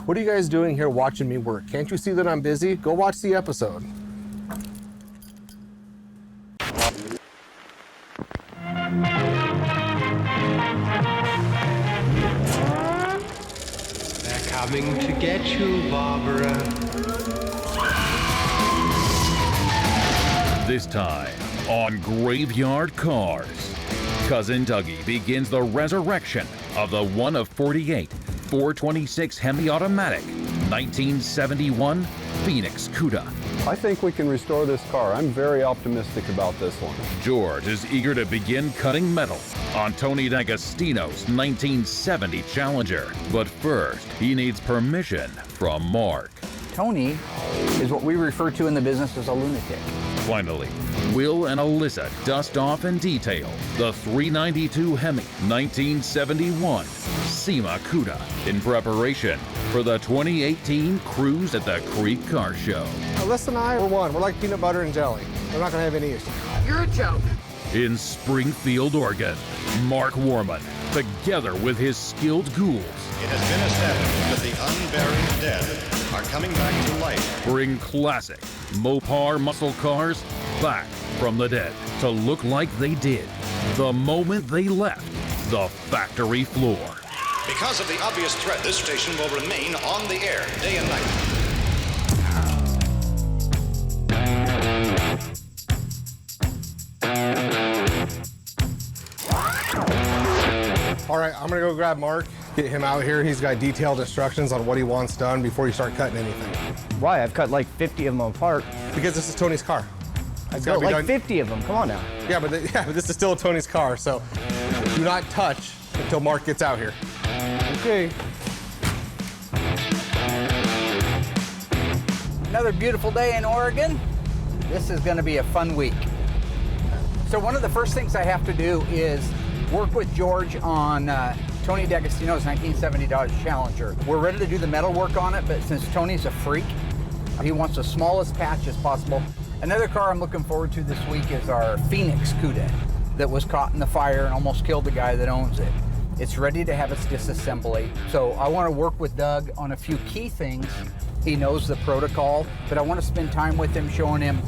What are you guys doing here watching me work? Can't you see that I'm busy? Go watch the episode. They're coming to get you, Barbara. This time on Graveyard Carz, Cousin Dougie begins the resurrection of the one of 48 426 Hemi automatic 1971 Phoenix Cuda. I think we can restore this car. I'm very optimistic about this one. George is eager to begin cutting metal on Tony D'Agostino's 1970 Challenger. But first, he needs permission from Mark. Tony is what we refer to in the business as a lunatic. Finally, Will and Alyssa dust off in detail the 392 Hemi 1971 SEMA Cuda in preparation for the 2018 Cruise at the Creek Car Show. Alyssa and I, we're one. We're like peanut butter and jelly. We're not gonna have any issues. You're a joke. In Springfield, Oregon, Mark Warman, together with his skilled ghouls, It has been established that the unburied dead are coming back to life. bring classic Mopar muscle cars back from the dead to look like they did the moment they left the factory floor. Because of the obvious threat, this station will remain on the air day and night. All right, I'm gonna go grab Mark, get him out here. He's got detailed instructions on what he wants done before you start cutting anything. Why? I've cut like 50 of them apart. Because this is Tony's car. I've got like 50 of them. Come on now. Yeah, but this is still Tony's car, so do not touch until Mark gets out here. Okay. Another beautiful day in Oregon. This is going to be a fun week. So one of the first things I have to do is work with George on Tony D'Agostino's 1970 Dodge Challenger. We're ready to do the metal work on it, but since Tony's a freak, he wants the smallest patch as possible. Another car I'm looking forward to this week is our Phoenix Cuda that was caught in the fire and almost killed the guy that owns it. It's ready to have its disassembly. So I want to work with Doug on a few key things. He knows the protocol, but I want to spend time with him showing him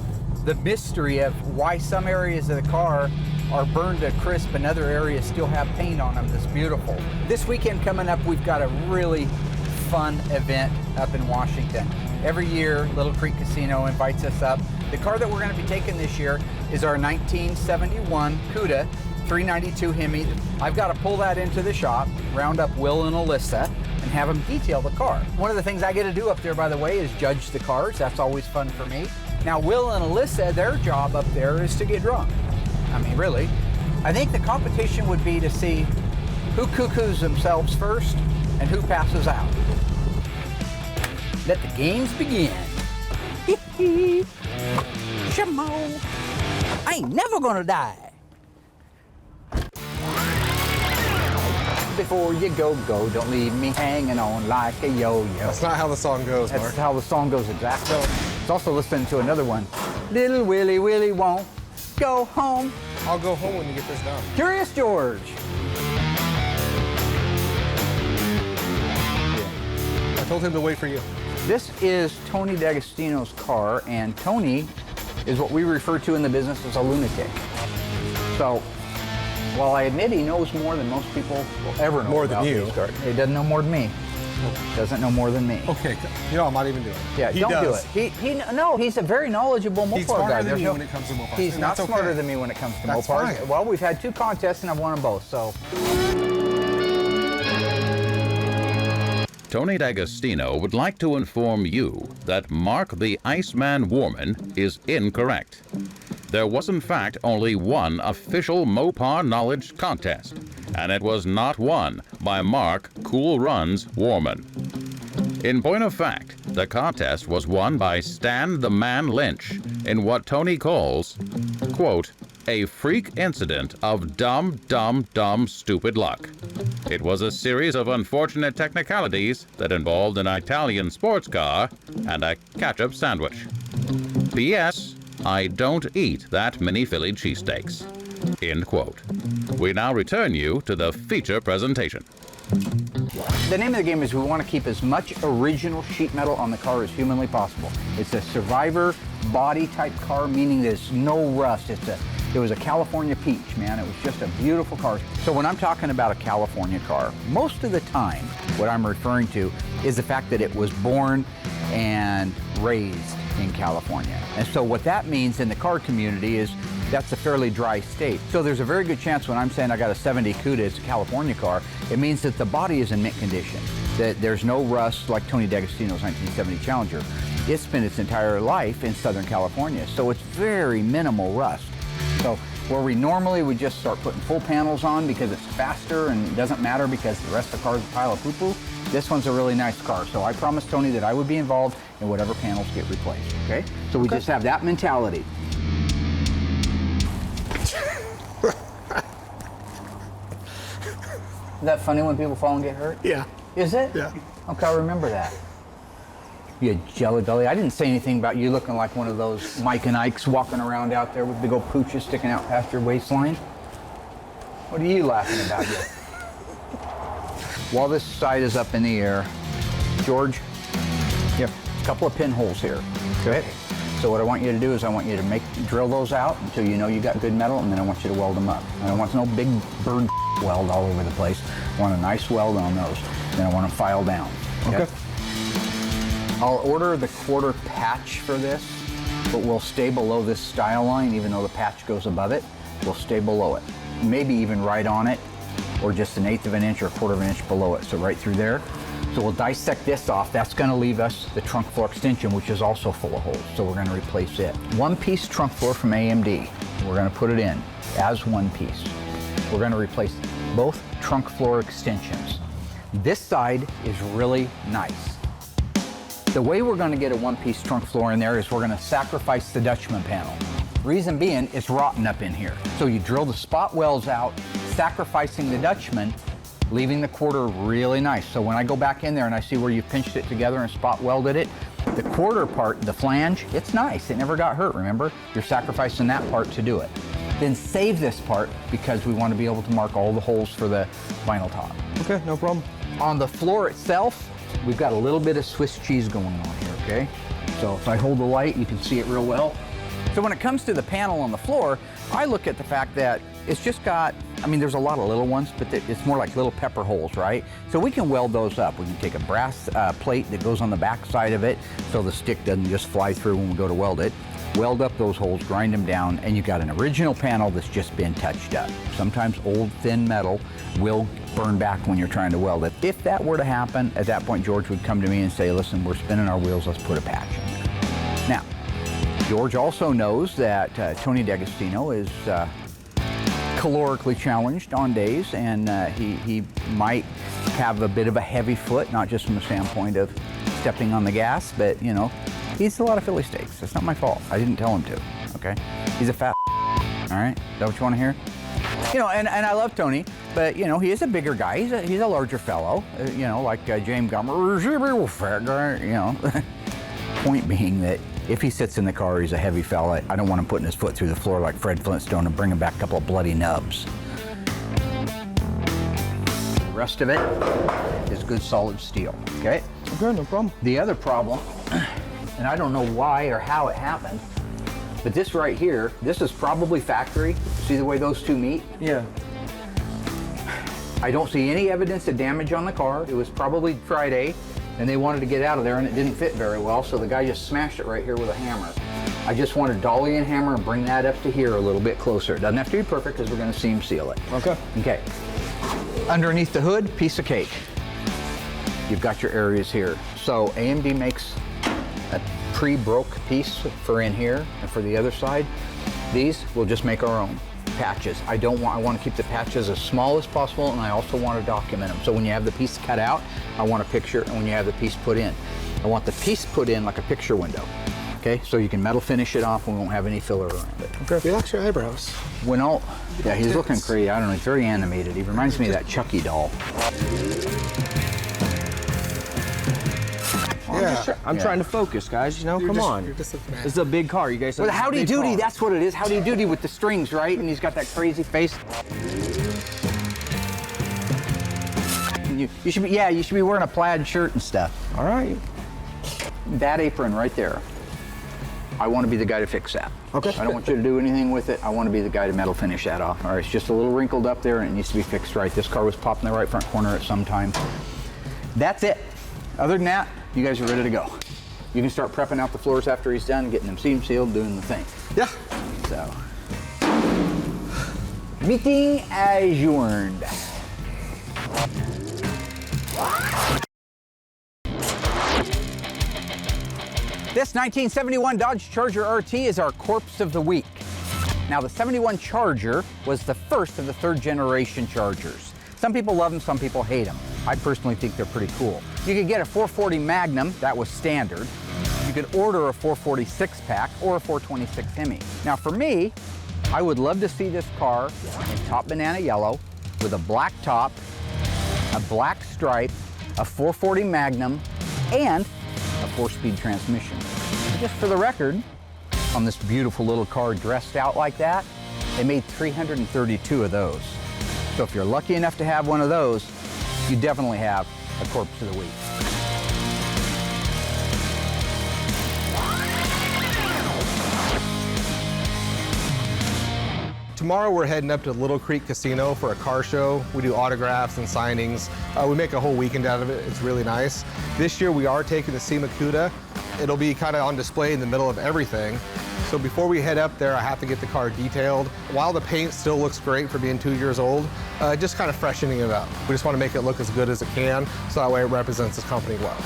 the mystery of why some areas of the car are burned to crisp and other areas still have paint on them that's beautiful. This weekend coming up, we've got a really fun event up in Washington. Every year, Little Creek Casino invites us up. The car that we're going to be taking this year is our 1971 Cuda 392 Hemi. I've got to pull that into the shop, round up Will and Alyssa, and have them detail the car. One of the things I get to do up there, by the way, is judge the cars. That's always fun for me. Now, Will and Alyssa, their job up there is to get drunk. I mean, really. I think the competition would be to see who cuckoos themselves first and who passes out. Let the games begin. Shamo. I ain't never gonna die. Before you go, don't leave me hanging on like a yo-yo. That's not how the song goes, Mark. That's how the song goes exactly. It's also listening to another one. Little Willie Willie won't go home. I'll go home when you get this done. Curious George. I told him to wait for you. This is Tony D'Agostino's car, and Tony is what we refer to in the business as a lunatic. So, while I admit he knows more than most people will ever know More than about you. these cars, he doesn't know more than me. Doesn't know more than me. Okay, you know, I'm not even doing it. Yeah, He don't does. do it. No, he's a very knowledgeable Mopar He's smarter guy. than There's me no- when it comes to Mopars, He's and not that's smarter okay. than me when it comes to That's Mopars. fine. Well, we've had two contests and I've won them both, so. Tony D'Agostino would like to inform you that Mark the Iceman Warman is incorrect. There was in fact only one official Mopar knowledge contest, and it was not won by Mark Cool Runs Warman. In point of fact, the contest was won by Stan the Man Lynch in what Tony calls, quote, a freak incident of dumb, stupid luck. It was a series of unfortunate technicalities that involved an Italian sports car and a ketchup sandwich. P.S. I don't eat that many Philly cheesesteaks. End quote. We now return you to the feature presentation. The name of the game is we want to keep as much original sheet metal on the car as humanly possible. It's a survivor body type car, meaning there's no rust. It was a California peach, man. It was just a beautiful car. So when I'm talking about a California car, most of the time, what I'm referring to is the fact that it was born and raised in California. And so what that means in the car community is that's a fairly dry state. So there's a very good chance when I'm saying I got a 70 Cuda, it's a California car, it means that the body is in mint condition, that there's no rust like Tony D'Agostino's 1970 Challenger. It's spent its entire life in Southern California, so it's very minimal rust. So where we normally would just start putting full panels on because it's faster and it doesn't matter because the rest of the car is a pile of poo-poo, this one's a really nice car. So I promised Tony that I would be involved in whatever panels get replaced, okay? So we just have that mentality. Is that funny when people fall and get hurt? Yeah. Is it? Yeah. Okay, I'll remember that. You jelly belly. I didn't say anything about you looking like one of those Mike and Ikes walking around out there with big old pooches sticking out past your waistline. What are you laughing about here? While this side is up in the air, George, you have a couple of pinholes here, okay? So what I want you to do is I want you to drill those out until you know you got good metal, and then I want you to weld them up. I don't want no big bird weld all over the place. I want a nice weld on those. Then I want them filed down. Okay. I'll order the quarter patch for this, but we'll stay below this style line, even though the patch goes above it. We'll stay below it. Maybe even right on it, or just 1/8 of an inch or 1/4 of an inch below it, so right through there. So we'll dissect this off. That's gonna leave us the trunk floor extension, which is also full of holes, so we're gonna replace it. One-piece trunk floor from AMD. We're gonna put it in as one piece. We're gonna replace both trunk floor extensions. This side is really nice. The way we're gonna get a one-piece trunk floor in there is we're gonna sacrifice the Dutchman panel. Reason being, it's rotten up in here. So you drill the spot welds out, sacrificing the Dutchman, leaving the quarter really nice. So when I go back in there and I see where you pinched it together and spot welded it, the quarter part, the flange, it's nice. It never got hurt, remember? You're sacrificing that part to do it. Then save this part because we want to be able to mark all the holes for the vinyl top. Okay, no problem. On the floor itself, we've got a little bit of Swiss cheese going on here, okay? So if I hold the light, you can see it real well. So when it comes to the panel on the floor, I look at the fact that it's just got, I mean, there's a lot of little ones, but it's more like little pepper holes, right? So we can weld those up. We can take a brass plate that goes on the back side of it so the stick doesn't just fly through when we go to weld it. Weld up those holes, grind them down, and you've got an original panel that's just been touched up. Sometimes old thin metal will burn back when you're trying to weld it. If that were to happen, at that point George would come to me and say, listen, we're spinning our wheels, let's put a patch in there. Now, George also knows that Tony D'Agostino is calorically challenged on days, and he might have a bit of a heavy foot, not just from the standpoint of stepping on the gas, but you know, he eats a lot of Philly steaks. It's not my fault. I didn't tell him to, okay? He's a fat all right? Is that what you want to hear? You know, and I love Tony, but you know, he is a bigger guy. He's a larger fellow, you know, like James Gummer, fat guy, you know. Point being that if he sits in the car, he's a heavy fella. I don't want him putting his foot through the floor like Fred Flintstone and bringing back a couple of bloody nubs. The rest of it is good solid steel, okay? Okay, no problem. The other problem, and I don't know why or how it happened, but this right here, this is probably factory. See the way those two meet? Yeah. I don't see any evidence of damage on the car. It was probably Friday, and they wanted to get out of there, and it didn't fit very well, so the guy just smashed it right here with a hammer. I just want to dolly and hammer and bring that up to here a little bit closer. It doesn't have to be perfect because we're going to seam seal it. Okay. Okay. Underneath the hood, piece of cake. You've got your areas here. So AMD makes a pre-broke piece for in here and for the other side. These we'll just make our own patches. I want to keep the patches as small as possible, and I also want to document them. So when you have the piece cut out, I want a picture, and when you have the piece put in, I want the piece put in like a picture window. Okay, so you can metal finish it off and we won't have any filler around it. Okay. Relax your eyebrows. When all, yeah, he's looking crazy. I don't know, he's very animated. He reminds me of that Chucky doll. Yeah. I'm trying to focus, guys. You know, come on. You're just a fan. This is a big car. You guys have Well, Howdy Doody, that's what it is. Howdy Doody with the strings, right? And he's got that crazy face. You should be, yeah, you should be wearing a plaid shirt and stuff. All right. That apron right there, I want to be the guy to fix that. Okay. I don't want you to do anything with it. I want to be the guy to metal finish that off. All right, it's just a little wrinkled up there and it needs to be fixed right. This car was popped in the right front corner at some time. That's it. Other than that, you guys are ready to go. You can start prepping out the floors after he's done, getting them seam sealed, doing the thing. Yeah. So, meeting adjourned. This 1971 Dodge Charger RT is our corpse of the week. Now, the 71 Charger was the first of the third generation Chargers. Some people love them, some people hate them. I personally think they're pretty cool. You could get a 440 Magnum, that was standard. You could order a 446 pack or a 426 Hemi. Now for me, I would love to see this car in top banana yellow with a black top, a black stripe, a 440 Magnum, and a 4-speed transmission. Just for the record, on this beautiful little car dressed out like that, they made 332 of those. So if you're lucky enough to have one of those, you definitely have a corpse of the week. Tomorrow we're heading up to Little Creek Casino for a car show. We do autographs and signings. We make a whole weekend out of it. It's really nice. This year we are taking the SEMA Cuda. It'll be kind of on display in the middle of everything. So before we head up there, I have to get the car detailed. While the paint still looks great for being 2 years old, just kind of freshening it up. We just want to make it look as good as it can, so that way it represents this company well.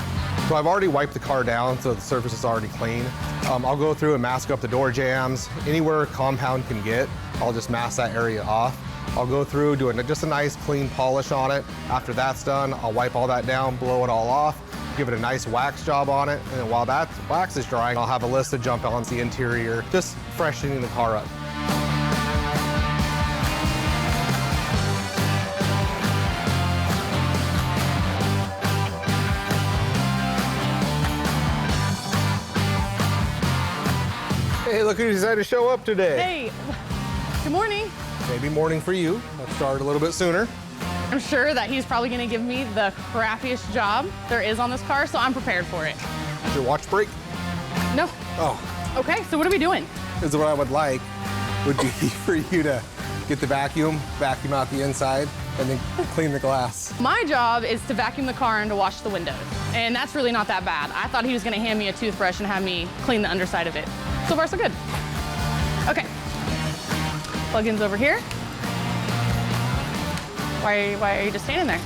So I've already wiped the car down, so the surface is already clean. I'll go through and mask up the door jams. Anywhere compound can get, I'll just mask that area off. I'll go through, do just a nice clean polish on it. After that's done, I'll wipe all that down, blow it all off, give it a nice wax job on it, and then while that wax is drying, I'll have a list to jump on the interior, just freshening the car up. Hey, look who decided to show up today. Hey, good morning. Maybe morning for you. Let's start a little bit sooner. I'm sure that he's probably gonna give me the crappiest job there is on this car, so I'm prepared for it. Is your watch break? No. Oh. Okay, so what are we doing? This is what I would like, would be for you to get the vacuum out the inside, and then clean the glass. My job is to vacuum the car and to wash the windows, and that's really not that bad. I thought he was gonna hand me a toothbrush and have me clean the underside of it. So far, so good. Okay. Plug-in's over here. Why are you just standing there?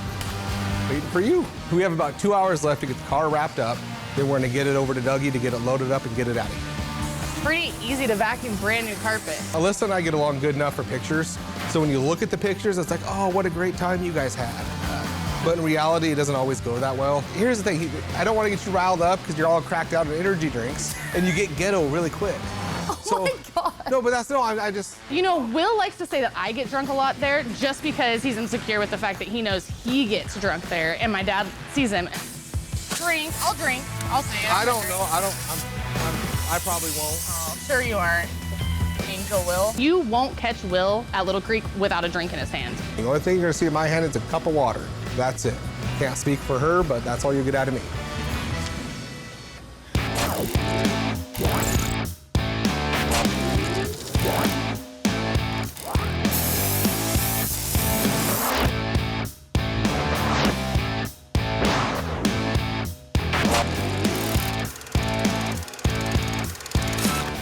Waiting for you. We have about 2 hours left to get the car wrapped up. Then we're gonna get it over to Dougie to get it loaded up and get it out of here. Pretty easy to vacuum brand new carpet. Alyssa and I get along good enough for pictures. So when you look at the pictures, it's like, oh, what a great time you guys had. But in reality, it doesn't always go that well. Here's the thing, I don't want to get you riled up because you're all cracked out on energy drinks and you get ghetto really quick. Oh my God. No, but I just... You know, Will likes to say that I get drunk a lot there just because he's insecure with the fact that he knows he gets drunk there and my dad sees him. I'll drink, I'll say it. I don't know, I probably won't. Oh, sure you aren't. Angel Will. You won't catch Will at Little Creek without a drink in his hand. The only thing you're gonna see in my hand is a cup of water. That's it. Can't speak for her, but that's all you get out of me.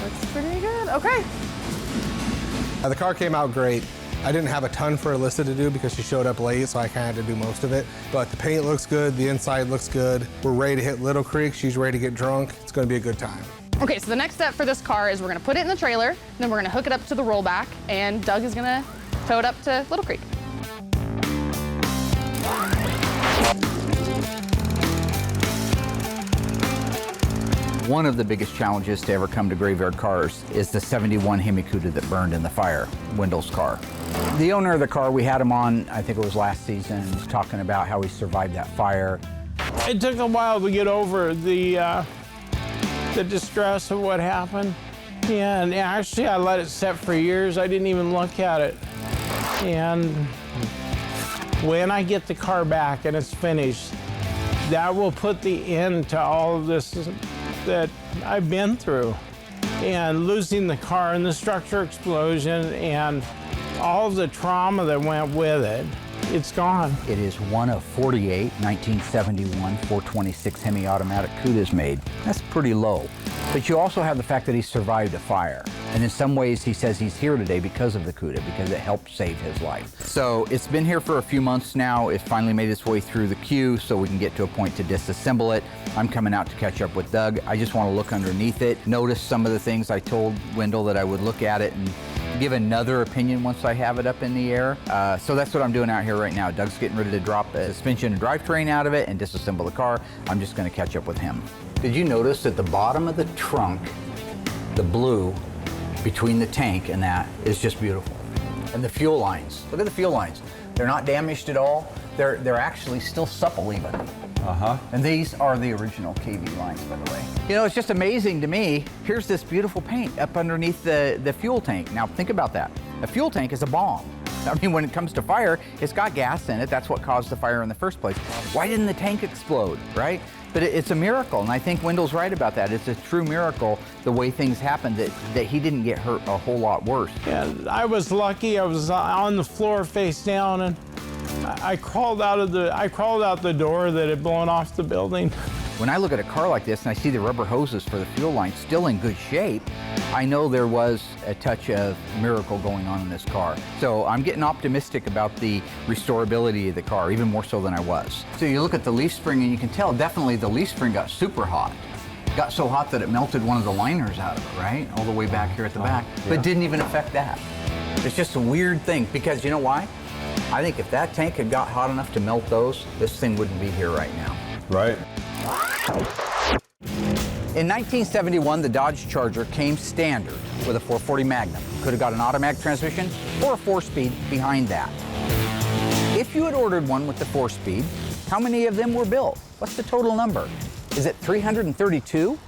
Looks pretty good. Okay. The car came out great. I didn't have a ton for Alyssa to do because she showed up late, so I kind of had to do most of it. But the paint looks good, the inside looks good. We're ready to hit Little Creek. She's ready to get drunk. It's gonna be a good time. Okay, so the next step for this car is we're gonna put it in the trailer, then we're gonna hook it up to the rollback, and Doug is gonna tow it up to Little Creek. One of the biggest challenges to ever come to Graveyard Cars is the 71 Hemicuda that burned in the fire, Wendell's car. The owner of the car, we had him on, I think it was last season, was talking about how he survived that fire. It took a while to get over the distress of what happened. Yeah, and actually I let it set for years. I didn't even look at it. And when I get the car back and it's finished, that will put the end to all of this that I've been through. And losing the car and the structure explosion and all of the trauma that went with it, it's gone. It is one of 48 1971 426 Hemi automatic Cudas made. That's pretty low. But you also have the fact that he survived a fire. And in some ways, he says he's here today because of the Cuda, because it helped save his life. So it's been here for a few months now. It finally made its way through the queue so we can get to a point to disassemble it. I'm coming out to catch up with Doug. I just want to look underneath it, notice some of the things I told Wendell that I would look at it and give another opinion once I have it up in the air. So that's what I'm doing out here right now. Doug's getting ready to drop a suspension and drivetrain out of it and disassemble the car. I'm just going to catch up with him. Did you notice at the bottom of the trunk, the blue between the tank and that is just beautiful. And the fuel lines, look at the fuel lines. They're not damaged at all. They're actually still supple even. And these are the original KV lines, by the way. You know, it's just amazing to me. Here's this beautiful paint up underneath the fuel tank. Now think about that. A fuel tank is a bomb. I mean, when it comes to fire, it's got gas in it. That's what caused the fire in the first place. Why didn't the tank explode, right? But it's a miracle, and I think Wendell's right about that. It's a true miracle, the way things happened, that he didn't get hurt a whole lot worse. Yeah, I was lucky. I was on the floor face down, and I crawled out the door that had blown off the building. When I look at a car like this and I see the rubber hoses for the fuel line still in good shape, I know there was a touch of miracle going on in this car. So I'm getting optimistic about the restorability of the car, even more so than I was. So you look at the leaf spring and you can tell definitely the leaf spring got super hot. Got so hot that it melted one of the liners out of it, right? All the way back here at the back, but didn't even affect that. It's just a weird thing, because you know why? I think if that tank had got hot enough to melt those, this thing wouldn't be here right now. Right. In 1971, the Dodge Charger came standard with a 440 Magnum. Could have got an automatic transmission or a 4-speed behind that. If you had ordered one with the 4-speed, how many of them were built? What's the total number? Is it 332,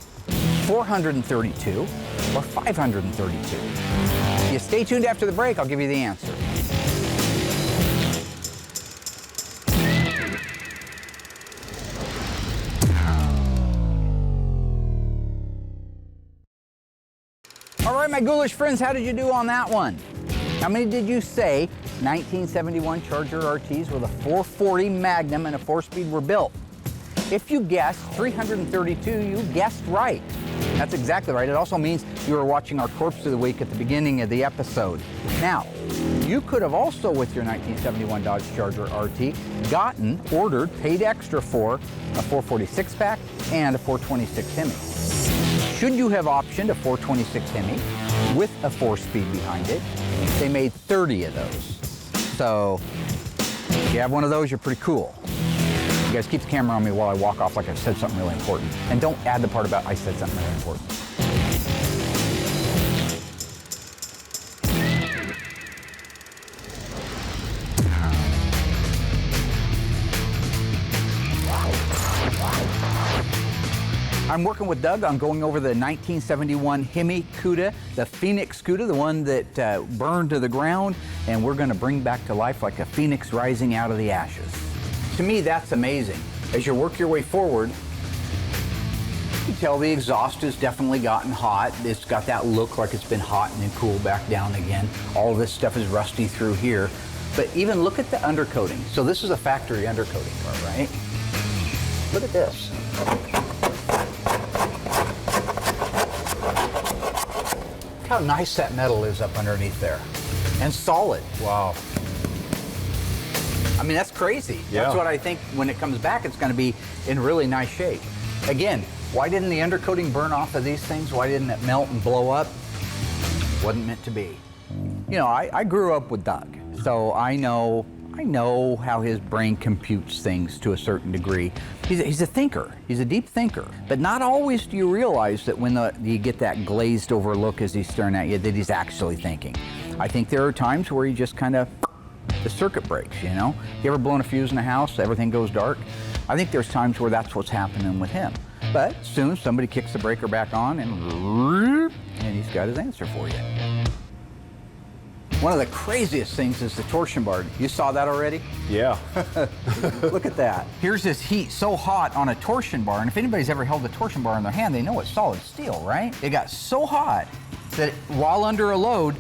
432, or 532? You stay tuned after the break, I'll give you the answer. All right, my ghoulish friends, how did you do on that one? How many did you say 1971 Charger RTs with a 440 Magnum and a 4-speed were built? If you guessed 332, you guessed right. That's exactly right. It also means you were watching our Corpse of the Week at the beginning of the episode. Now, you could have also, with your 1971 Dodge Charger RT, ordered, paid extra for a 446 pack and a 426 Hemi. Should you have optioned a 426 Hemi with a 4-speed behind it, they made 30 of those. So if you have one of those, you're pretty cool. You guys keep the camera on me while I walk off like I said something really important. And don't add the part about I said something really important. I'm working with Doug on going over the 1971 Hemicuda, the Phoenix Cuda, the one that burned to the ground, and we're going to bring back to life like a phoenix rising out of the ashes. To me, that's amazing. As you work your way forward, you can tell the exhaust has definitely gotten hot. It's got that look like it's been hot and then cooled back down again. All of this stuff is rusty through here. But even look at the undercoating. So this is a factory undercoating car, right? Look at this. Look how nice that metal is up underneath there. And solid. Wow. I mean, that's crazy. Yeah. That's what I think when it comes back, it's going to be in really nice shape. Again, why didn't the undercoating burn off of these things? Why didn't it melt and blow up? Wasn't meant to be. You know, I grew up with Doug, so I know how his brain computes things to a certain degree. He's a thinker. He's a deep thinker. But not always do you realize that when you get that glazed over look as he's staring at you, that he's actually thinking. I think there are times where he just kind of, the circuit breaks, you know? You ever blown a fuse in a house, everything goes dark? I think there's times where that's what's happening with him. But soon somebody kicks the breaker back on and he's got his answer for you. One of the craziest things is the torsion bar. You saw that already? Yeah. Look at that. Here's this heat so hot on a torsion bar, and if anybody's ever held a torsion bar in their hand, they know it's solid steel, right? It got so hot that while under a load,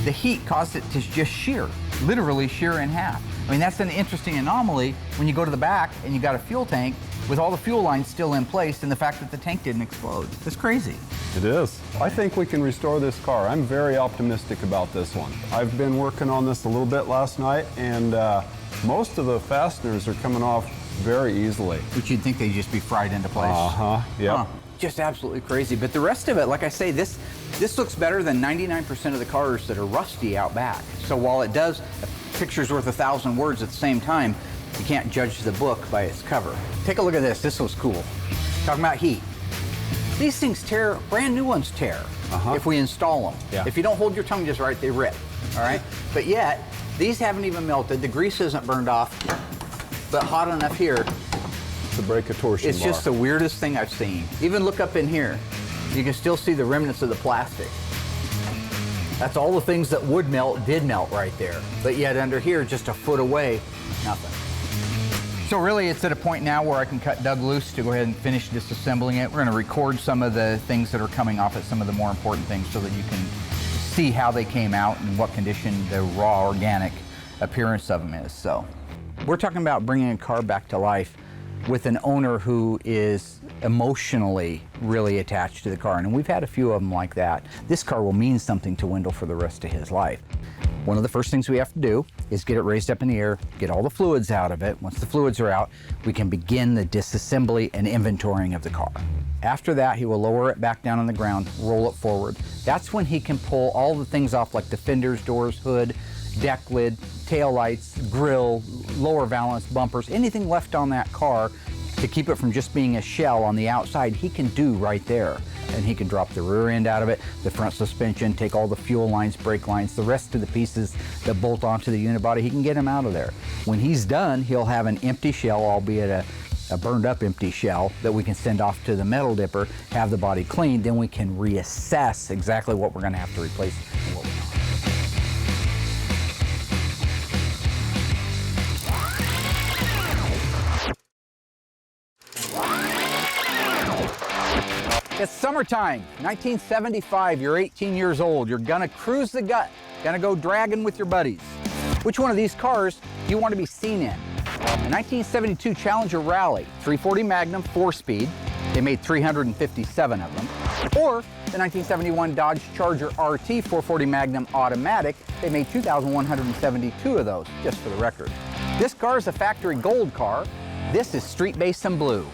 the heat caused it to just shear, literally shear in half. I mean, that's an interesting anomaly when you go to the back and you got a fuel tank with all the fuel lines still in place and the fact that the tank didn't explode. It's crazy. It is. I think we can restore this car. I'm very optimistic about this one. I've been working on this a little bit last night, and most of the fasteners are coming off very easily. Which you'd think they'd just be fried into place. Yeah. Just absolutely crazy. But the rest of it, like I say, this looks better than 99% of the cars that are rusty out back. So while it does, a picture's worth 1,000 words at the same time, you can't judge the book by its cover. Take a look at this. This was cool. Talking about heat. These things tear, brand new ones tear if we install them. Yeah. If you don't hold your tongue just right, they rip, all right? But yet, these haven't even melted. The grease isn't burned off, but hot enough here. To break a torsion bar. It's just the weirdest thing I've seen. Even look up in here. You can still see the remnants of the plastic. That's all the things that would melt did melt right there. But yet under here, just a foot away, nothing. So really it's at a point now where I can cut Doug loose to go ahead and finish disassembling it. We're going to record some of the things that are coming off it, some of the more important things, so that you can see how they came out and what condition the raw organic appearance of them is. So we're talking about bringing a car back to life with an owner who is emotionally really attached to the car. And we've had a few of them like that. This car will mean something to Wendell for the rest of his life. One of the first things we have to do is get it raised up in the air, get all the fluids out of it. Once the fluids are out, we can begin the disassembly and inventorying of the car. After that, he will lower it back down on the ground, roll it forward. That's when he can pull all the things off, like the fenders, doors, hood, deck lid, tail lights, grill, lower valance, bumpers, anything left on that car to keep it from just being a shell on the outside, he can do right there. And he can drop the rear end out of it, the front suspension, take all the fuel lines, brake lines, the rest of the pieces that bolt onto the unibody, he can get them out of there. When he's done, he'll have an empty shell, albeit a burned up empty shell, that we can send off to the metal dipper, have the body cleaned, then we can reassess exactly what we're gonna have to replace and what we're not. It's summertime, 1975, you're 18 years old, you're gonna cruise the gut, gonna go dragging with your buddies. Which one of these cars do you want to be seen in? The 1972 Challenger Rally, 340 Magnum 4-speed, they made 357 of them. Or the 1971 Dodge Charger RT 440 Magnum Automatic, they made 2,172 of those, just for the record. This car is a factory gold car, this is Street Basin Blue.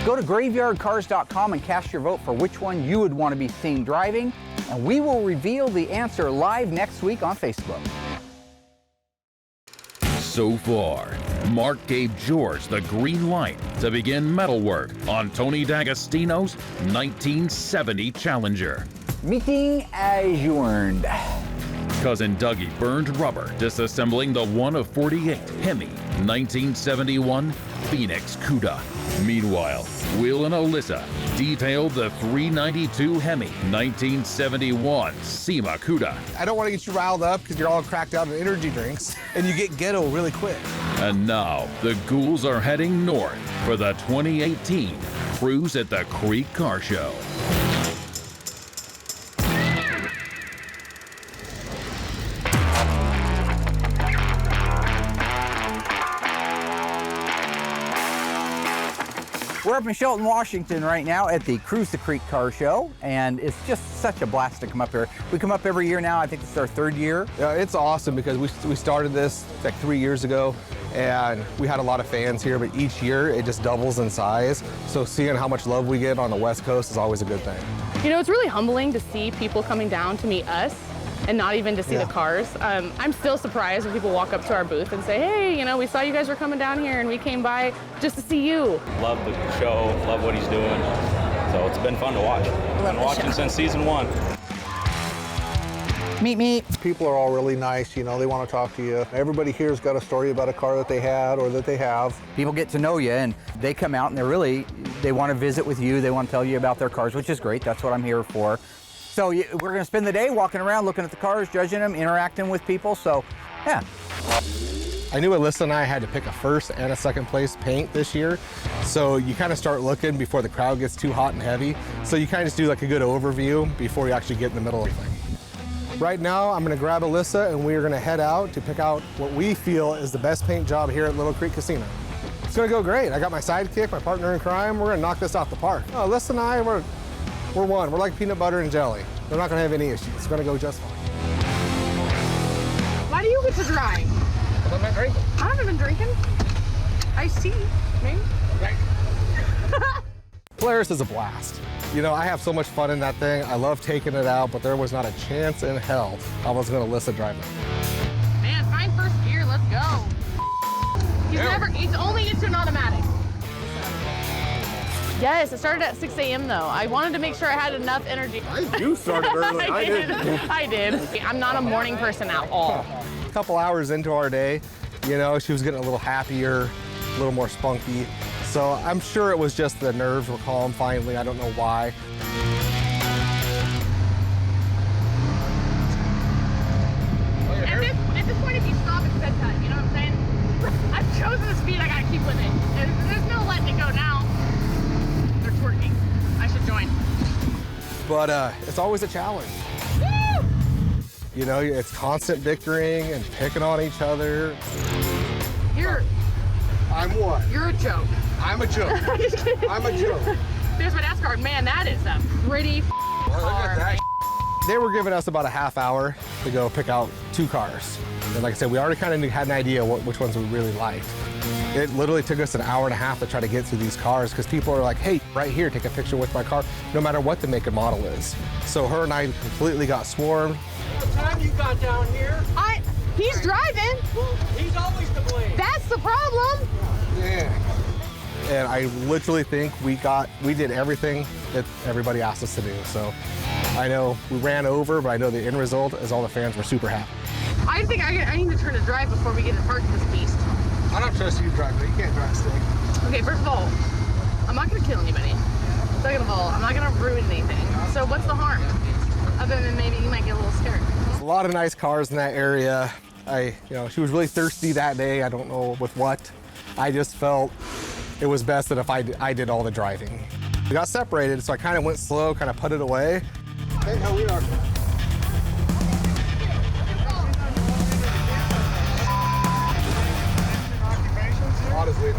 Go to graveyardcars.com and cast your vote for which one you would want to be seen driving, and we will reveal the answer live next week on Facebook. So far, Mark gave George the green light to begin metalwork on Tony D'Agostino's 1970 Challenger. Meeting adjourned. Cousin Dougie burned rubber disassembling the 1 of 48 Hemi 1971 Phoenix Cuda. Meanwhile, Will and Alyssa detailed the 392 Hemi 1971 SEMA Cuda. I don't want to get you riled up because you're all cracked out on energy drinks and you get ghetto really quick. And now the ghouls are heading north for the 2018 Cruise at the Creek Car Show. We're up in Shelton, Washington right now at the Cruise the Creek Car Show, and it's just such a blast to come up here. We come up every year now. I think this is our 3rd year. Yeah, it's awesome because we started this like 3 years ago, and we had a lot of fans here, but each year it just doubles in size. So seeing how much love we get on the West Coast is always a good thing. You know, it's really humbling to see people coming down to meet us and not even to see the cars. I'm still surprised when people walk up to our booth and say, hey, you know, we saw you guys were coming down here and we came by just to see you. Love the show, love what he's doing. So it's been fun to watch. I've been watching since season 1. Meet. People are all really nice, you know, they want to talk to you. Everybody here's got a story about a car that they had or that they have. People get to know you and they come out and they want to visit with you. They want to tell you about their cars, which is great. That's what I'm here for. So we're going to spend the day walking around, looking at the cars, judging them, interacting with people. So, yeah. I knew Alyssa and I had to pick a first and a second place paint this year. So you kind of start looking before the crowd gets too hot and heavy. So you kind of just do like a good overview before you actually get in the middle of everything. Right now, I'm gonna grab Alyssa and we're gonna head out to pick out what we feel is the best paint job here at Little Creek Casino. It's gonna go great. I got my sidekick, my partner in crime. We're gonna knock this out the park. Oh, Alyssa and I, we're one. We're like peanut butter and jelly. We're not gonna have any issues. It's gonna go just fine. Why do you get to drive? I'm not drinking. I haven't been drinking. Iced tea, maybe. Right. Polaris is a blast. You know, I have so much fun in that thing. I love taking it out, but there was not a chance in hell I was gonna Alyssa drive it. Man, fine first gear, let's go. It's only into an automatic. Yes, it started at 6 a.m. though. I wanted to make sure I had enough energy. You started early, I did. I did. I'm not a morning person at all. A couple hours into our day, you know, she was getting a little happier, a little more spunky. So I'm sure it was just the nerves were calm finally. I don't know why. At this point, if you stop, it's bedtime. You know what I'm saying? I've chosen the speed. I gotta keep with it. There's no letting it go now. They're twerking. I should join. But it's always a challenge. Woo! You know, it's constant bickering and picking on each other. I'm what? You're a joke. I'm a joke. I'm a joke. There's my NASCAR. Man, that is a pretty car. They were giving us about a half hour to go pick out 2 cars. And like I said, we already kind of had an idea which ones we really liked. It literally took us an hour and a half to try to get through these cars because people are like, hey, right here, take a picture with my car, no matter what the make and model is. So her and I completely got swarmed. What time you got down here? He's driving. Well, he's always to blame. That's the problem. Yeah. And I literally think we did everything that everybody asked us to do. So I know we ran over, but I know the end result is all the fans were super happy. I think I need to turn to drive before we get to park this beast. I don't trust you driving. You can't drive stick. Okay, first of all, I'm not gonna kill anybody. Second of all, I'm not gonna ruin anything. So what's the harm? Other than maybe you might get a little scared. There's a lot of nice cars in that area. She was really thirsty that day. I don't know with what. I just felt it was best that if I did all the driving. We got separated, so I kind of went slow, kind of put it away. Hey, how we are. Honestly,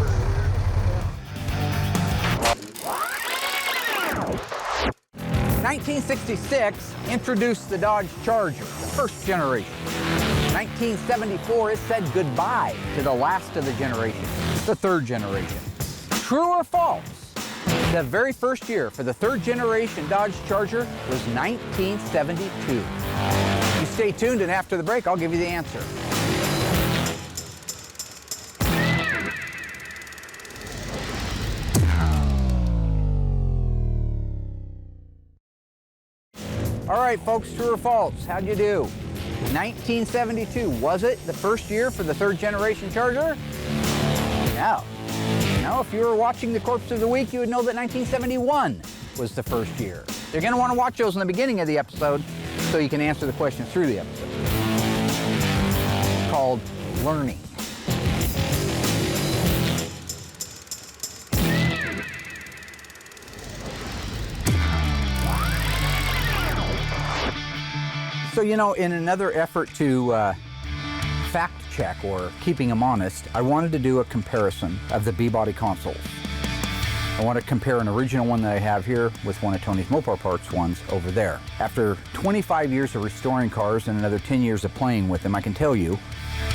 1966 introduced the Dodge Charger, the first generation. 1974, it said goodbye to the last of the generation, the third generation. True or false? The very first year for the third generation Dodge Charger was 1972. You stay tuned, and after the break, I'll give you the answer. All right, folks, true or false? How'd you do? 1972, was it the first year for the third generation Charger? No. No, if you were watching the Corpse of the Week, you would know that 1971 was the first year. You're going to want to watch those in the beginning of the episode so you can answer the questions through the episode. It's called learning. So, you know, in another effort to fact check or keeping them honest, I wanted to do a comparison of the B-body consoles. I want to compare an original one that I have here with one of Tony's Mopar Parts ones over there. After 25 years of restoring cars and another 10 years of playing with them, I can tell you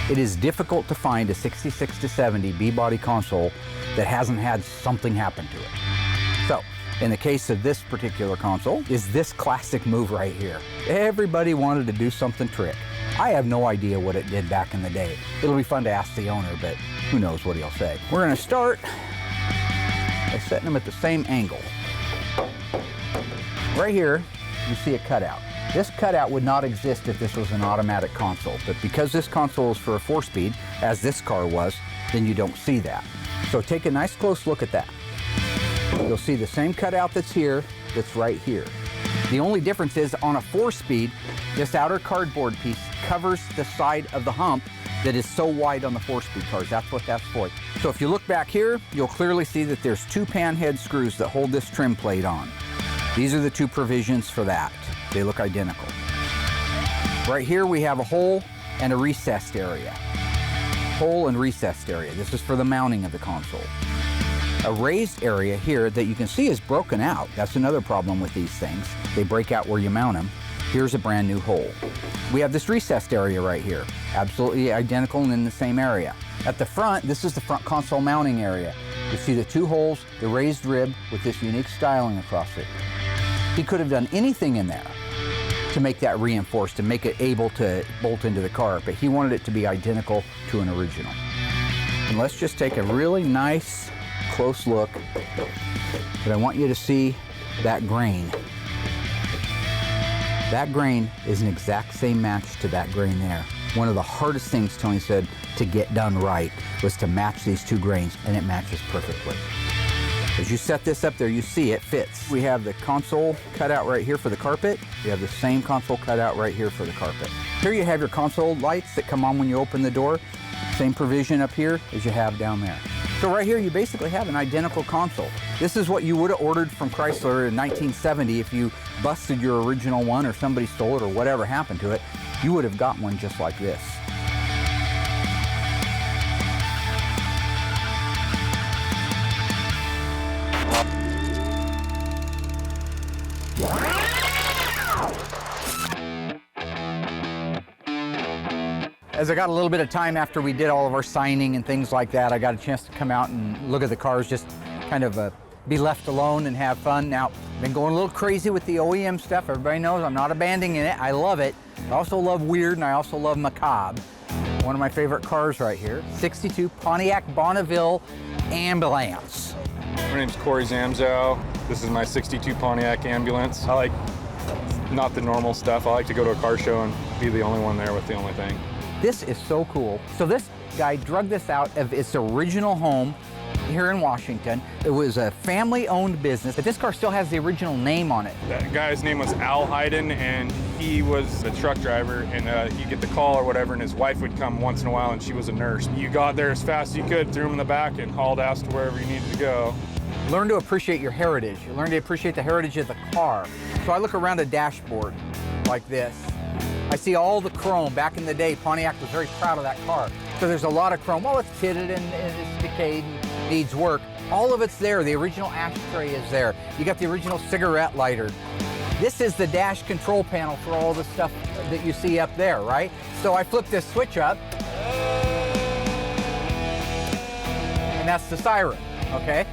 it is difficult to find a 66 to 70 B-body console that hasn't had something happen to it. So, in the case of this particular console, is this classic move right here. Everybody wanted to do something trick. I have no idea what it did back in the day. It'll be fun to ask the owner, but who knows what he'll say. We're gonna start by setting them at the same angle. Right here, you see a cutout. This cutout would not exist if this was an automatic console, but because this console is for a 4-speed, as this car was, then you don't see that. So take a nice close look at that. You'll see the same cutout that's here, that's right here. The only difference is on a 4-speed, this outer cardboard piece covers the side of the hump that is so wide on the 4-speed cars. That's what that's for. So if you look back here, you'll clearly see that there's 2 pan head screws that hold this trim plate on. These are the 2 provisions for that. They look identical. Right here we have a hole and a recessed area. Hole and recessed area. This is for the mounting of the console. A raised area here that you can see is broken out. That's another problem with these things. They break out where you mount them. Here's a brand new hole. We have this recessed area right here. Absolutely identical and in the same area. At the front, this is the front console mounting area. You see the 2 holes, the raised rib with this unique styling across it. He could have done anything in there to make that reinforced, to make it able to bolt into the car, but he wanted it to be identical to an original. And let's just take a really nice close look, but I want you to see that grain. That grain is an exact same match to that grain there. One of the hardest things, Tony said, to get done right was to match these 2 grains, and it matches perfectly. As you set this up there, you see it fits. We have the console cut out right here for the carpet. We have the same console cut out right here for the carpet. Here you have your console lights that come on when you open the door. Same provision up here as you have down there. So right here, you basically have an identical console. This is what you would have ordered from Chrysler in 1970 if you busted your original one or somebody stole it or whatever happened to it. You would have got one just like this. As I got a little bit of time after we did all of our signing and things like that, I got a chance to come out and look at the cars, just kind of be left alone and have fun. Now, I've been going a little crazy with the OEM stuff. Everybody knows I'm not abandoning it. I love it. I also love weird, and I also love macabre. One of my favorite cars right here, 62 Pontiac Bonneville Ambulance. My name's Corey Zamzow. This is my 62 Pontiac Ambulance. I like not the normal stuff. I like to go to a car show and be the only one there with the only thing. This is so cool. So this guy drug this out of its original home here in Washington. It was a family-owned business, but this car still has the original name on it. That guy's name was Al Hayden, and he was a truck driver, and he'd get the call or whatever, and his wife would come once in a while, and she was a nurse. You got there as fast as you could, threw him in the back, and hauled ass to wherever you needed to go. Learn to appreciate your heritage. You learn to appreciate the heritage of the car. So I look around a dashboard like this. I see all the chrome. Back in the day, Pontiac was very proud of that car. So there's a lot of chrome. Well, it's pitted and it's decayed and needs work. All of it's there. The original ashtray is there. You got the original cigarette lighter. This is the dash control panel for all the stuff that you see up there, right? So I flip this switch up, and that's the siren, okay?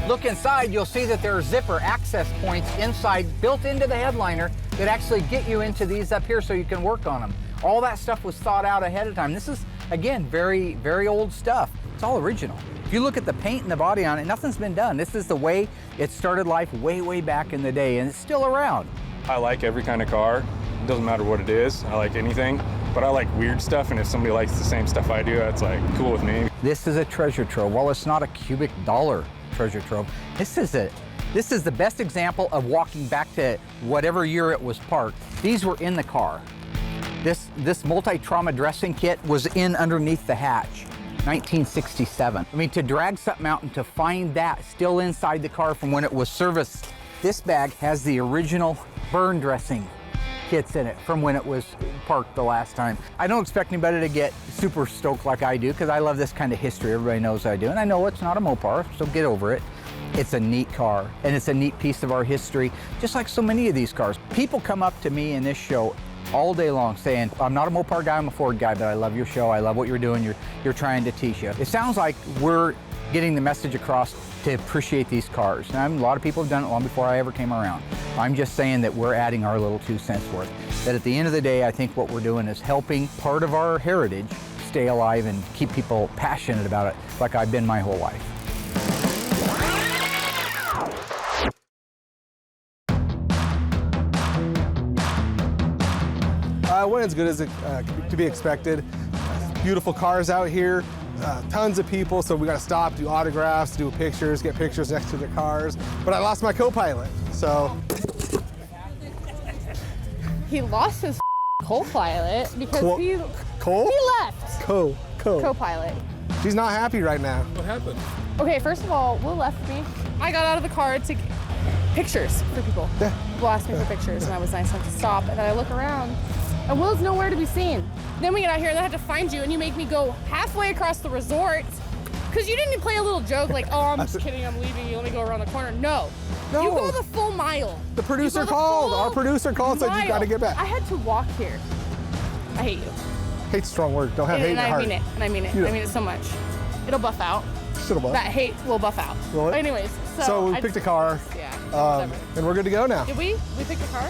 Look inside, you'll see that there are zipper access points inside, built into the headliner, that actually get you into these up here so you can work on them. All that stuff was thought out ahead of time. This is, again, very, very old stuff. It's all original. If you look at the paint and the body on it, nothing's been done. This is the way it started life way, way back in the day, and it's still around. I like every kind of car. It doesn't matter what it is. I like anything, but I like weird stuff, and if somebody likes the same stuff I do, that's like cool with me. This is a treasure trove. While it's not a cubic dollar treasure trove, this is the best example of walking back to whatever year it was parked. These were in the car. This multi-trauma dressing kit was in underneath the hatch, 1967. I mean, to drag something out and to find that still inside the car from when it was serviced. This bag has the original burn dressing kits in it from when it was parked the last time. I don't expect anybody to get super stoked like I do, because I love this kind of history. Everybody knows I do, and I know it's not a Mopar, so get over it. It's a neat car, and it's a neat piece of our history, just like so many of these cars. People come up to me in this show all day long saying, I'm not a Mopar guy, I'm a Ford guy, but I love your show, I love what you're doing, you're trying to teach you. It sounds like we're getting the message across to appreciate these cars. And a lot of people have done it long before I ever came around. I'm just saying that we're adding our little 2 cents worth. That at the end of the day, I think what we're doing is helping part of our heritage stay alive and keep people passionate about it, like I've been my whole life. Went as good as it to be expected. Beautiful cars out here, tons of people, so we got to stop, do autographs, do pictures, get pictures next to the cars. But I lost my co-pilot, so he lost his co-pilot because he left. Co-pilot. She's not happy right now. What happened? Okay, first of all, Will left me. I got out of the car to get pictures for people. Yeah. People asked me for pictures, and I was nice enough to stop. And then I look around, and Will's nowhere to be seen. Then we get out here, and I have to find you, and you make me go halfway across the resort because you didn't play a little joke like, oh, I'm just kidding, I'm leaving you, let me go around the corner. No. You go the full mile. The producer called. Our producer called, said you got to get back. I had to walk here. I hate you. Hate's a strong word. Don't have hate in your heart. And I mean it. I mean it so much. It'll buff out. It'll buff. That hate will buff out. Will it? Anyways, so we picked a car. Yeah. And we're good to go now. Did we? We picked a car?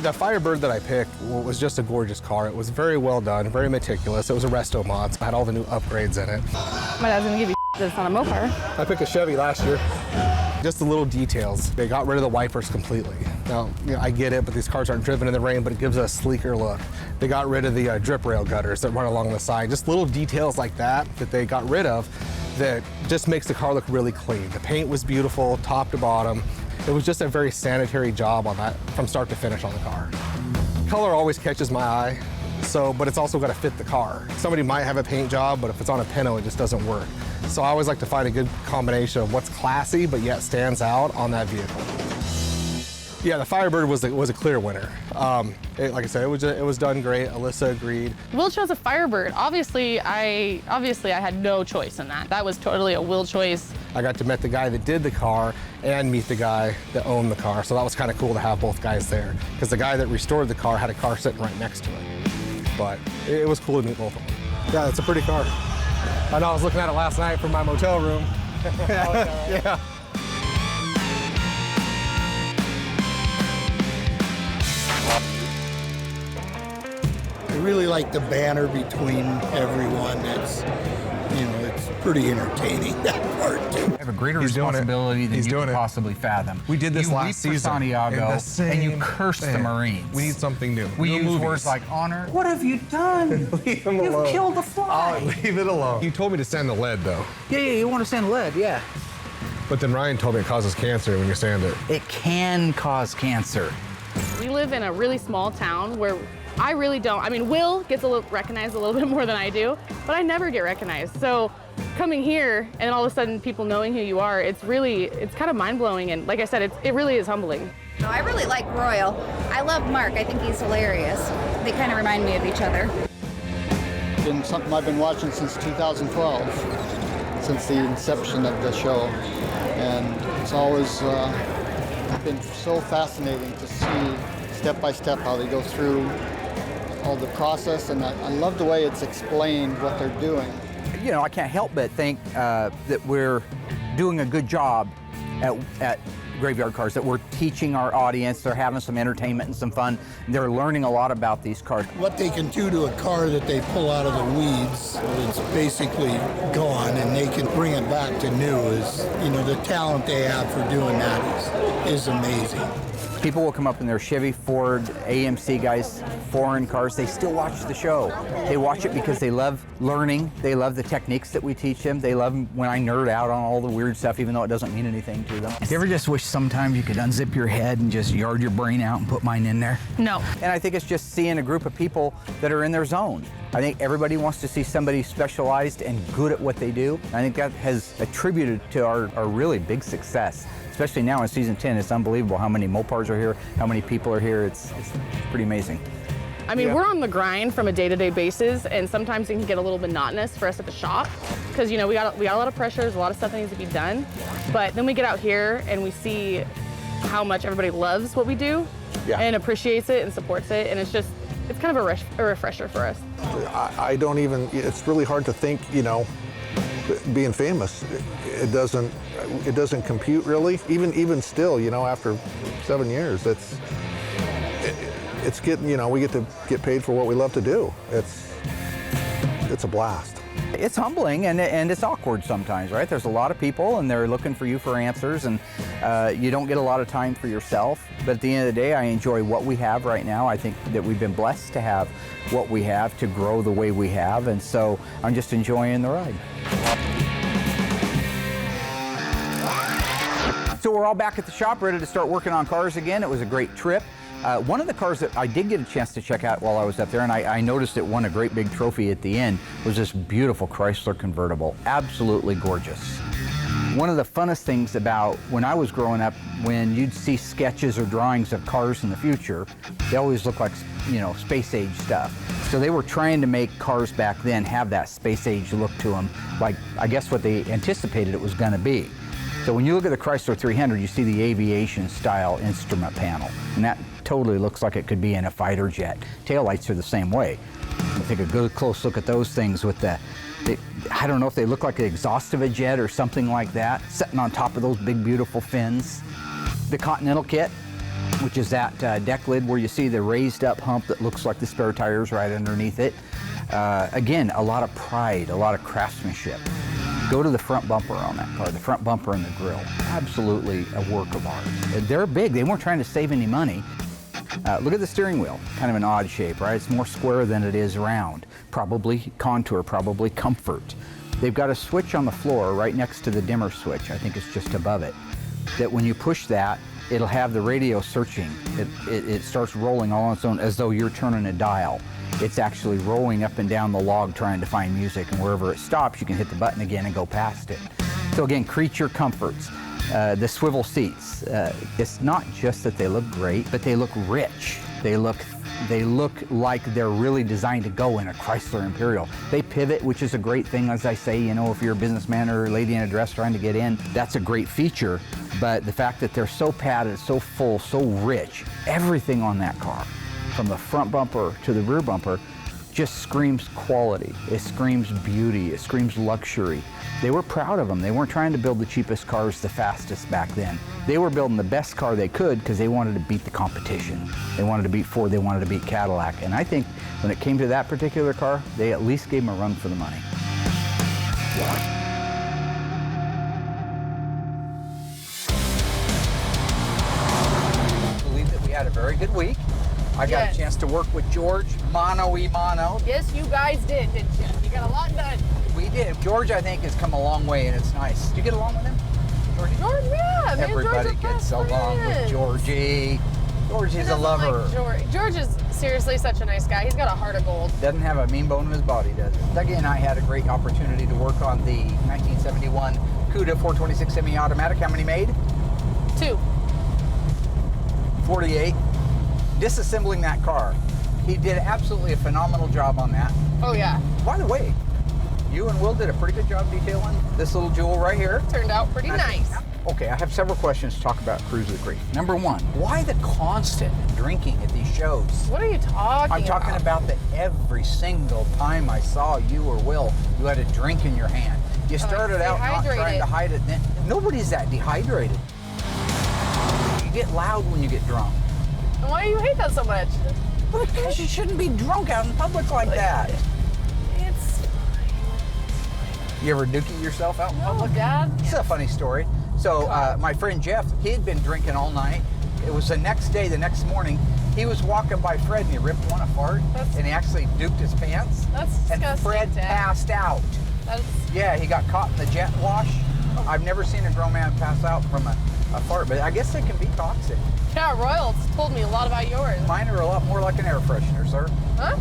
The Firebird that I picked was just a gorgeous car. It was very well done, very meticulous. It was a resto mod, so it had all the new upgrades in it. My dad's gonna give you that it's not a Mopar. I picked a Chevy last year. Just the little details. They got rid of the wipers completely. Now, I get it, but these cars aren't driven in the rain, but it gives a sleeker look. They got rid of the drip rail gutters that run along the side. Just little details like that they got rid of that just makes the car look really clean. The paint was beautiful, top to bottom. It was just a very sanitary job on that from start to finish on the car. Color always catches my eye, but it's also got to fit the car. Somebody might have a paint job, but if it's on a Pinto, it just doesn't work. So I always like to find a good combination of what's classy but yet stands out on that vehicle. Yeah, the Firebird was a clear winner. Like I said, it was done great. Alyssa agreed. Will chose a Firebird. Obviously, I had no choice in that. That was totally a Will choice. I got to meet the guy that did the car and meet the guy that owned the car. So that was kind of cool to have both guys there because the guy that restored the car had a car sitting right next to it. But it was cool to meet both of them. Yeah, it's a pretty car. I know I was looking at it last night from my motel room. Yeah. I really like the banner between everyone. It's pretty entertaining, that part too. I have a greater responsibility than you could possibly fathom. We did this last season. You leave for Santiago and you curse the Marines. We need something new. We use words like honor. What have you done? Leave them alone. You've killed a fly. Oh, leave it alone. You told me to sand the lead, though. Yeah, you want to sand lead, yeah. But then Ryan told me it causes cancer when you sand it. It can cause cancer. We live in a really small town where I really don't. I mean, Will gets recognized a little bit more than I do, but I never get recognized. So coming here and all of a sudden people knowing who you are, it's kind of mind-blowing. And like I said, it really is humbling. No, I really like Royal. I love Mark. I think he's hilarious. They kind of remind me of each other. Been something I've been watching since 2012, since the inception of the show. And it's always been so fascinating to see step by step how they go through all the process, and I love the way it's explained what they're doing. I can't help but think that we're doing a good job at Graveyard Carz, that we're teaching our audience, they're having some entertainment and some fun, they're learning a lot about these cars. What they can do to a car that they pull out of the weeds, it's basically gone, and they can bring it back to new is, the talent they have for doing that is amazing. People will come up in their Chevy, Ford, AMC guys, foreign cars. They still watch the show. They watch it because they love learning. They love the techniques that we teach them. They love when I nerd out on all the weird stuff, even though it doesn't mean anything to them. You ever just wish sometimes you could unzip your head and just yard your brain out and put mine in there? No. And I think it's just seeing a group of people that are in their zone. I think everybody wants to see somebody specialized and good at what they do. I think that has attributed to our really big success. Especially now in season 10, it's unbelievable how many Mopars are here, how many people are here. It's pretty amazing. I mean, we're on the grind from a day-to-day basis, and sometimes it can get a little monotonous for us at the shop because we got a lot of pressure, there's a lot of stuff that needs to be done. But then we get out here and we see how much everybody loves what we do and appreciates it and supports it, and it's kind of a refresher for us. I don't even. It's really hard to think. Being famous, it doesn't compute really. Even still, after 7 years, it's getting. We get to get paid for what we love to do. It's a blast. It's humbling and it's awkward sometimes, right? There's a lot of people and they're looking for you for answers, and you don't get a lot of time for yourself. But at the end of the day, I enjoy what we have right now. I think that we've been blessed to have what we have, to grow the way we have, and so I'm just enjoying the ride. So we're all back at the shop, ready to start working on cars again. It was a great trip. One of the cars that I did get a chance to check out while I was up there, and I noticed it won a great big trophy at the end, was this beautiful Chrysler convertible. Absolutely gorgeous. One of the funnest things about when I was growing up, when you'd see sketches or drawings of cars in the future, they always look like, you know, space age stuff. So they were trying to make cars back then have that space age look to them, like I guess what they anticipated it was going to be. So when you look at the Chrysler 300, you see the aviation style instrument panel, and that totally looks like it could be in a fighter jet. Taillights are the same way. I take a good close look at those things with I don't know if they look like the exhaust of a jet or something like that, sitting on top of those big, beautiful fins. The Continental kit, which is that deck lid where you see the raised up hump that looks like the spare tires right underneath it. Again, a lot of pride, a lot of craftsmanship. Go to the front bumper on that car, the front bumper and the grille. Absolutely a work of art. They're big, they weren't trying to save any money. Look at the steering wheel, kind of an odd shape, right? It's more square than it is round. Probably contour, probably comfort. They've got a switch on the floor right next to the dimmer switch. I think it's just above it. That when you push that, it'll have the radio searching. It starts rolling all on its own as though you're turning a dial. It's actually rolling up and down the log trying to find music, and wherever it stops, you can hit the button again and go past it. So again, creature comforts. The swivel seats, it's not just that they look great, but they look rich. They look like they're really designed to go in a Chrysler Imperial. They pivot, which is a great thing, as I say, you know, if you're a businessman or a lady in a dress trying to get in, that's a great feature. But the fact that they're so padded, so full, so rich, everything on that car, from the front bumper to the rear bumper, just screams quality. It screams beauty. It screams luxury. They were proud of them. They weren't trying to build the cheapest cars the fastest back then. They were building the best car they could because they wanted to beat the competition. They wanted to beat Ford. They wanted to beat Cadillac. And I think when it came to that particular car, they at least gave them a run for the money. I believe that we had a very good week. I got a chance to work with George, mano-y-mano. Yes, you guys did, didn't you? You got a lot done. We did. George, I think, has come a long way, and it's nice. Did you get along with him? George, yeah. Everybody gets along with Georgie. George is a lover. Like George is seriously such a nice guy. He's got a heart of gold. Doesn't have a mean bone in his body, does he? Dougie and I had a great opportunity to work on the 1971 Cuda 426 semi-automatic. How many made? 2. 48. Disassembling that car. He did absolutely a phenomenal job on that. Oh, yeah. By the way, you and Will did a pretty good job detailing this little jewel right here. Turned out pretty nice. Okay, I have several questions to talk about Cruise of the Creek. Number one, why the constant drinking at these shows? What are you talking about? I'm talking about that every single time I saw you or Will, you had a drink in your hand. You started out not trying to hide it. Then nobody's that dehydrated. You get loud when you get drunk. Why do you hate that so much? Well, because you shouldn't be drunk out in public like that. It's fine. You ever dookie yourself out in public? No, Dad. It's a funny story. So my friend Jeff, he had been drinking all night. It was the next day, the next morning, he was walking by Fred and he ripped one apart and he actually duked his pants. That's disgusting, and Fred passed out. Yeah, he got caught in the jet wash. I've never seen a grown man pass out from a fart, but I guess it can be toxic. Yeah, Royal's told me a lot about yours. Mine are a lot more like an air freshener, sir. Huh?